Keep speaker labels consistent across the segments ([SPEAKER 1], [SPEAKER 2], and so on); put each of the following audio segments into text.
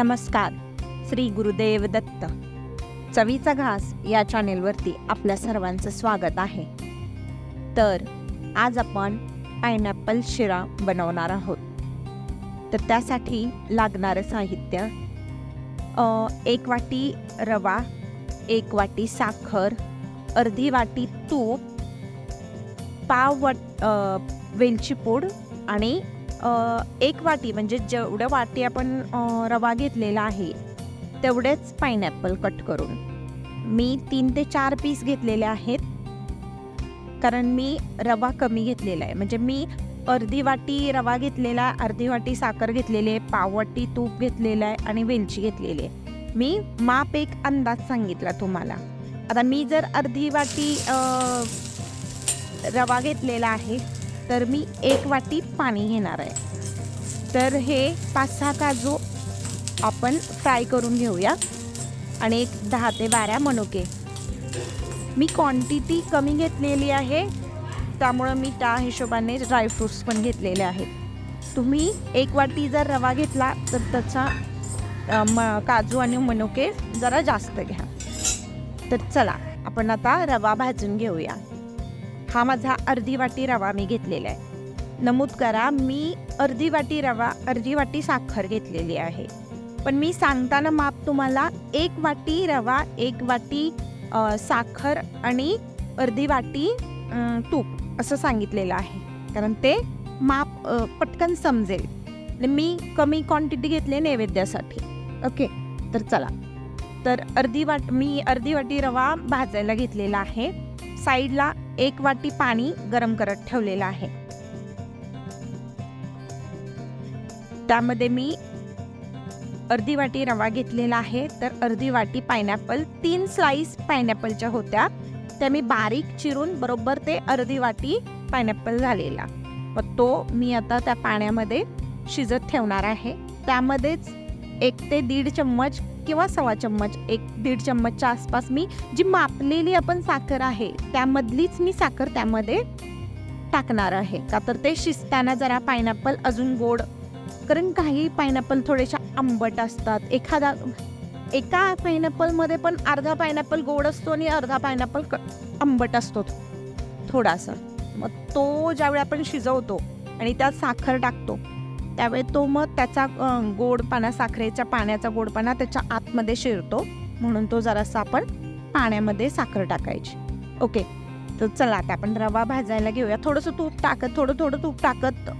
[SPEAKER 1] नमस्कार. श्री गुरुदेव दत्त. चवीचा घास या चॅनेलवरती आपल्या सर्वांचं स्वागत आहे. तर आज आपण पायनॅपल शिरा बनवणार आहोत. तर त्यासाठी लागणारं साहित्य 1 वाटी रवा, 1 वाटी साखर, अर्धी वाटी तूप, पाव वेलची पूड आणि 1 वाटी म्हणजे जेवढं वाटी आपण रवा घेतलेला आहे तेवढेच पायनॅपल कट करून. मी 3 ते 4 पीस घेतलेले आहेत कारण मी रवा कमी घेतलेला आहे. म्हणजे मी अर्धी वाटी रवा घेतलेला, अर्धी वाटी साखर घेतलेली आहे, पाव वाटी तूप घेतलेलं आहे आणि वेलची घेतलेली आहे. मी माप एक अंदाज सांगितला तुम्हाला. आता मी जर अर्धी वाटी रवा घेतलेला आहे तर मी 1 वाटी पाणी घेणार आहे. तर हे 5-6 काजू आपण फ्राय करून घेऊया आणि एक 10 ते 12 मनुके. मी क्वांटिटी कमी घेतलेली आहे त्यामुळं मी त्या हिशोबाने ड्रायफ्रूट्स पण घेतलेले आहेत. तुम्ही 1 वाटी जर रवा घेतला तर त्याचा काजू आणि मनुके जरा जास्त घ्या. तर चला आपण आता रवा भाजून घेऊया. हा माझा अर्धी वाटी रवा मी घेतलेला आहे. नमूद करा मी अर्धी वाटी रवा, अर्धी वाटी साखर घेतलेली आहे. पण मी सांगताना माप तुम्हाला 1 वाटी रवा, 1 वाटी साखर आणि अर्धी वाटी तूप असं सांगितलेलं आहे. कारण ते माप पटकन समजेल. मी कमी क्वांटिटी घेतली नैवेद्यासाठी. ओके, तर चला. तर मी अर्धी वाटी रवा भाजायला घेतलेला आहे. साईडला 1 वाटी पाणी गरम करत ठेवलेलं आहे. त्यामध्ये मी अर्धी वाटी रवा घेतलेला आहे. तर अर्धी वाटी पायनॅपल, 3 स्लाइस पायनॅपलच्या होत्या त्या मी बारीक चिरून बरोबर ते अर्धी वाटी पायनॅपल झालेला. मग तो मी आता त्या पाण्यामध्ये शिजत ठेवणार आहे. त्यामध्येच 1 ते 1.5 चम्मच किंवा 1.25 चम्मच, 1-1.5 चम्मचच्या आसपास मी जी मापलेली आपण साखर आहे त्यामधलीच मी साखर त्यामध्ये टाकणार आहे. का तर ते शिजताना जरा पायनॅपल अजून गोड, कारण काही पायनॅपल थोडेशा आंबट असतात. एका पायनॅपलमध्ये पण अर्धा पायनॅपल गोड असतो आणि अर्धा पायनॅपल आंबट असतो थोडासा. मग तो ज्यावेळी आपण शिजवतो आणि त्यात साखर टाकतो त्यावेळी तो मग त्याचा गोडपणा, साखरेच्या पाण्याचा गोडपणा त्याच्या आतमध्ये शिरतो. म्हणून तो जरासा आपण पाण्यामध्ये साखर टाकायची. ओके, तर चला आता आपण रवा भाजायला घेऊया. थोडंसं तूप टाकत, थोडं तूप टाकत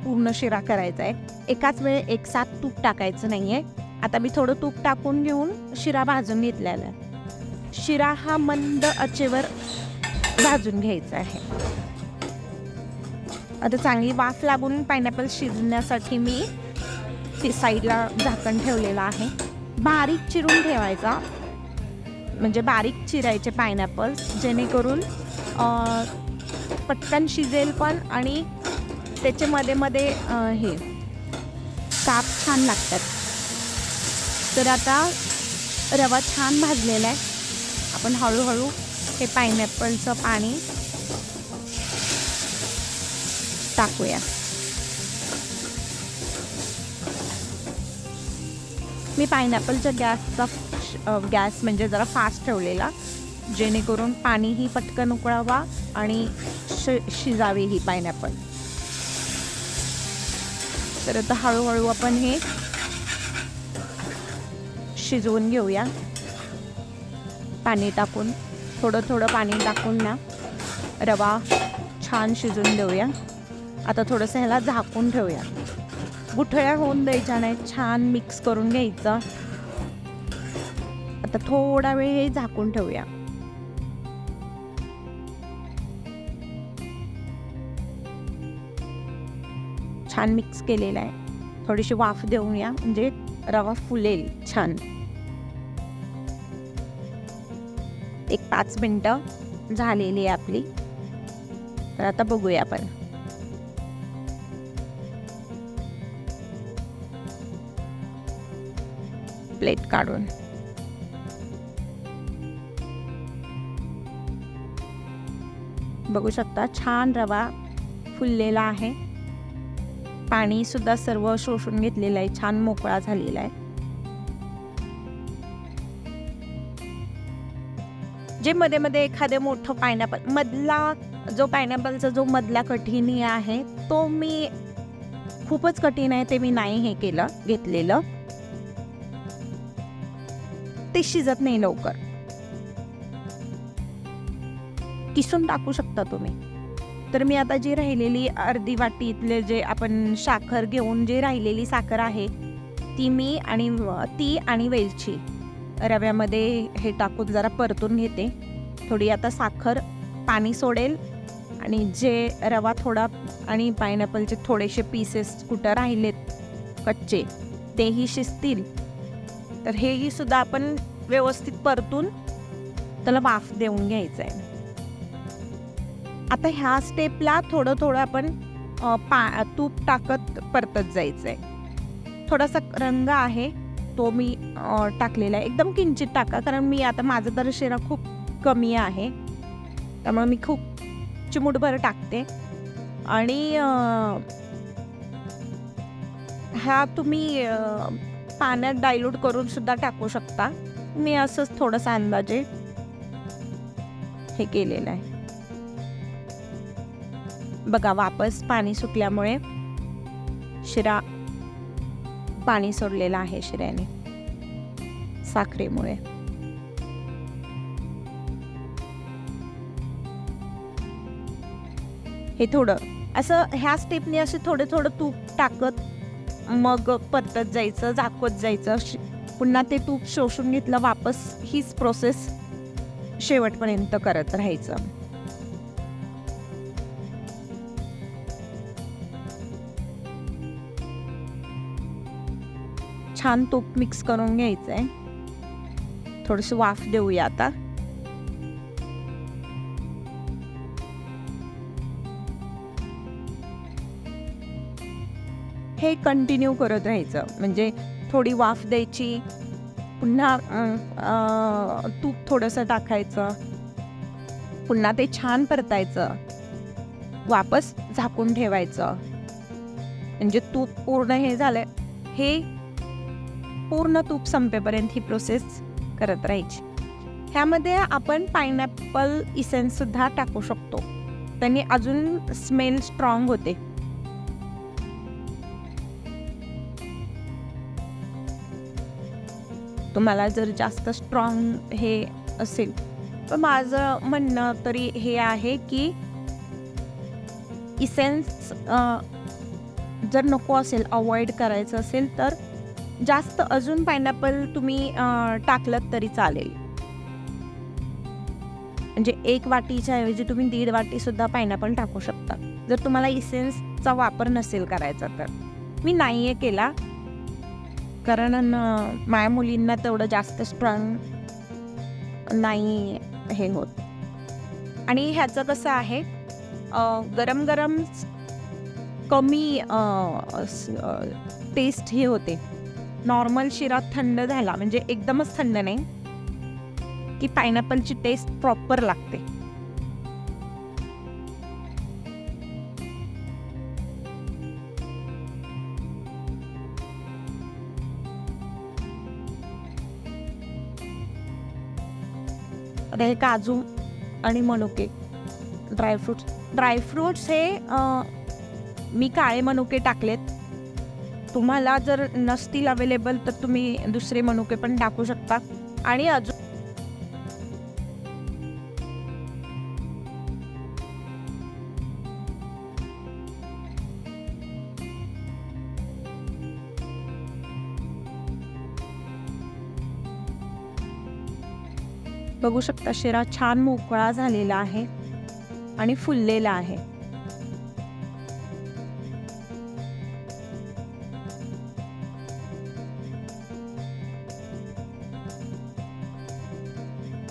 [SPEAKER 1] पूर्ण शिरा करायचा आहे. एकाच वेळे एकसाथ तूप टाकायचं नाही आहे. आता मी थोडं तूप टाकून घेऊन शिरा भाजून घेतलेला आहे. शिरा हा मंद आचेवर भाजून घ्यायचा आहे. आता चांगली वाफ लागून पायनॅपल शिजण्यासाठी मी ती साईडला झाकण ठेवलेलं आहे. बारीक चिरून ठेवायचा, म्हणजे बारीक चिरायचे पायनॅपल जेणेकरून पटकन शिजेल पण आणि त्याचे मध्ये हे काप छान लागतात. तर आता रवा छान भाजलेला आहे. आपण हळूहळू हे पायनॅपलचं पाणी टाकूया. मी पायनॅपलच्या गॅस म्हणजे जरा फास्ट ठेवलेला जेणेकरून पाणीही पटकन उकळावा आणि शिजावी ही पायनॅपल. तर आता हळूहळू आपण हे शिजवून घेऊया. पाणी टाकून थोडं पाणी टाकून ना रवा छान शिजून देऊया. आता थोडंसं ह्याला झाकून ठेवूया. गुठळ्या होऊन द्यायच्या नाही, छान मिक्स करून घ्यायचं. आता थोडा वेळ हे झाकून ठेवूया. छान मिक्स केलेला आहे. थोडीशी वाफ देऊया म्हणजे रवा फुलेल छान. 1-5 मिनिटं झालेली आहे आपली. तर आता बघूया आपण. प्लेट काढून बघू शकता छान रवा फुललेला आहे. पाणी सुद्धा सर्व शोषून घेतलेलं आहे, छान मोकळा झालेला आहे. जे मध्ये मध्ये एखादे मोठं पायनॅपल मधला जो पायनॅपलचा जो मधला कठीणी आहे तो मी खूपच कठीण आहे ते मी नाही हे केलं घेतलेलं, ते शिजत नाही लवकर. किसून टाकू शकता तुम्ही. तर मी आता जी राहिलेली अर्धी वाटीतले जे आपण साखर घेऊन जे राहिलेली साखर आहे ती आणि वेलची रव्यामध्ये हे टाकून जरा परतून घेते. थोडी आता साखर पाणी सोडेल आणि जे रवा थोडा आणि पायनॅपलचे थोडेसे पीसेस कुठं राहिलेत कच्चे तेही शिजतील. तर हेही सुद्धा आपण व्यवस्थित परतून त्याला वाफ देऊन घ्यायचं आहे. आता ह्या स्टेपला थोडं थोडं आपण तूप टाकत परतत जायचं आहे. थोडासा रंग आहे तो मी टाकलेला आहे, एकदम किंचित टाका, कारण मी आता माझं तर शिरा खूप कमी आहे त्यामुळे मी खूप चिमूटभर टाकते. आणि हा तुम्ही पाण्यात डायल्यूट करून सुद्धा टाकू शकता. मी असंच थोडंसं अंदाजे हे केलेलं आहे. बघा वापस पाणी सुटल्यामुळे शिरा पाणी सोडलेलं आहे शिऱ्याने साखरेमुळे. हे थोडं असं ह्या स्टेपने असे थोडं थोडं तूप टाकत मग परतत जायचं, झाकवत जायचं. पुन्हा ते तूप शोषून घेतलं वापस, हीच प्रोसेस शेवटपर्यंत करत राहायचं. छान तूप मिक्स करून घ्यायचंय. थोडीशी वाफ देऊया आता. हे कंटिन्यू करत राहायचं, म्हणजे थोडी वाफ द्यायची, पुन्हा तूप थोडंसं टाकायचं, पुन्हा ते छान परतायचं, वापस झाकून ठेवायचं. म्हणजे तूप पूर्ण हे झालं, हे पूर्ण तूप संपेपर्यंत ही प्रोसेस करत राहायची. ह्यामध्ये आपण पायनॅपल इसेन्स सुद्धा टाकू शकतो, त्याने अजून स्मेल स्ट्रॉंग होते. तुम्हाला जर जास्त स्ट्रॉंग हे असेल तर माझं म्हणणं तरी हे आहे की इसेन्स जर नको असेल, अवॉइड करायचं असेल तर जास्त अजून पायनॅपल तुम्ही टाकलं तरी चालेल. म्हणजे 1 वाटीच्या ऐवजी तुम्ही 1.5 वाटी सुद्धा पायनॅपल टाकू शकता जर तुम्हाला इसेन्सचा वापर नसेल करायचा तर. मी नाहीये केला कारण माझ्या मुलींना तेवढं जास्त स्ट्रॉंग नाही हे होत. आणि ह्याचं कसं आहे, गरम गरम कमी टेस्ट हे होते. नॉर्मल शिरा थंड झाला म्हणजे एकदमच थंड नाही की पायनॅपलची टेस्ट प्रॉपर लागते. आता हे काजू आणि मनुके ड्रायफ्रुट्स हे मी काळे मनुके टाकलेत. तुम्हाला जर नसतील अवेलेबल तर तुम्ही दुसरे मनुके पण टाकू शकता. आणि अजून बघू शकता शिरा छान मोकळा झालेला आहे आणि फुललेला आहे.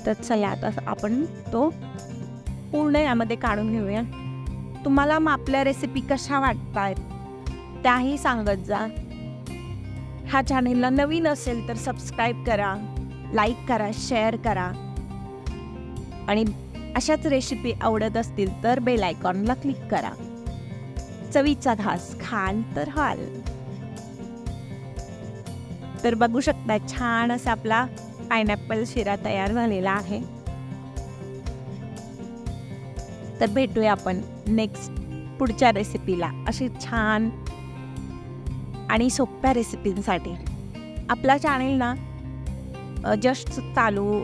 [SPEAKER 1] तर चला आता आपण तो पूर्ण यामध्ये काढून घेऊया. तुम्हाला आपल्या रेसिपी कशा वाटतायत त्याही सांगत जा. ह्या चॅनेलला नवीन असेल तर सबस्क्राईब करा, लाईक करा, शेअर करा. आणि अशाच रेसिपी आवडत असतील तर बेल आयकॉनला क्लिक करा. चवीचा घास खाल तर हाल. तर बघू शकता छान असा आपला पायनॅपल शिरा तयार झालेला आहे. तर भेटूया आपण नेक्स्ट पुढच्या रेसिपीला अशी छान आणि सोप्या रेसिपींसाठी. आपला चॅनल ना जस्ट चालू